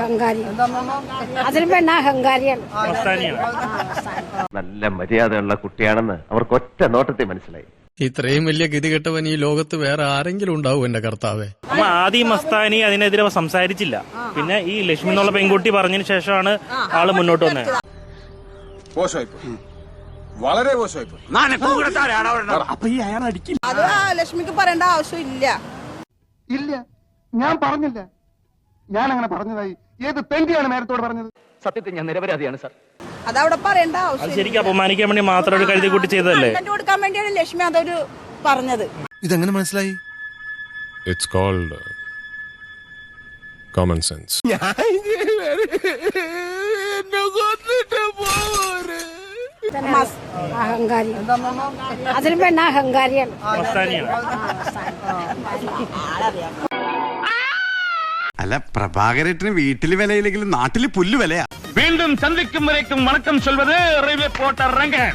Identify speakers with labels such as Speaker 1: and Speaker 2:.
Speaker 1: അഹങ്കാരി അതിൽ പെണ്ണ അഹങ്കാരിയാണ്.
Speaker 2: നല്ല മര്യാദയുള്ള കുട്ടിയാണെന്ന് അവർക്ക് ഒറ്റ നോട്ടത്തിൽ മനസ്സിലായി.
Speaker 3: ഇത്രയും വലിയ ഗതികെട്ടവൻ ഈ ലോകത്ത് വേറെ ആരെങ്കിലും ഉണ്ടാവും എന്റെ കർത്താവേ.
Speaker 4: അമ്മ ആദ്യം മസ്താനി അതിനെതിരെ സംസാരിച്ചില്ല. പിന്നെ ഈ ലക്ഷ്മി എന്നുള്ള പെൺകുട്ടി പറഞ്ഞതിന് ശേഷമാണ് ആള് മുന്നോട്ട് വന്നത്.
Speaker 5: വളരെ അത് ലക്ഷ്മിക്ക് പറയേണ്ട ആവശ്യമില്ല.
Speaker 6: ഇല്ല, ഞാൻ പറഞ്ഞില്ല. ഞാൻ അങ്ങനെ പറഞ്ഞതായി ഏത് പെൺകുട്ടിയാണ് നേരത്തോട് പറഞ്ഞത്?
Speaker 2: സത്യത്തിൽ ഞാൻ നിരപരാധിയാണ് സാർ.
Speaker 5: അതവിടെ പറയേണ്ട ആവശ്യം.
Speaker 4: ശരിക്കും അപമാനിക്കാൻ വേണ്ടി മാത്രം ഒരു കരുതി കൂട്ടി ചെയ്തതല്ലേ?
Speaker 5: കൊടുക്കാൻ വേണ്ടിയാണ് ലക്ഷ്മി അതൊരു പറഞ്ഞത്.
Speaker 7: ഇതെങ്ങനെ മനസ്സിലായി?
Speaker 8: It's called common sense.
Speaker 1: അഹങ്കാരി അതിൽ പെണ്ണ അഹങ്കാരിയാണ്.
Speaker 7: അല്ല, പ്രഭാകരേട്ടന് വീട്ടില് വിലയില്ലെങ്കിലും നാട്ടില് പുല്ല് വിലയാ.
Speaker 2: വീണ്ടും സന്ധിക്കും വരേക്കും വണക്കം ചൊൽവത് റെയിൽവേ പോർട്ടർ രംഗൻ.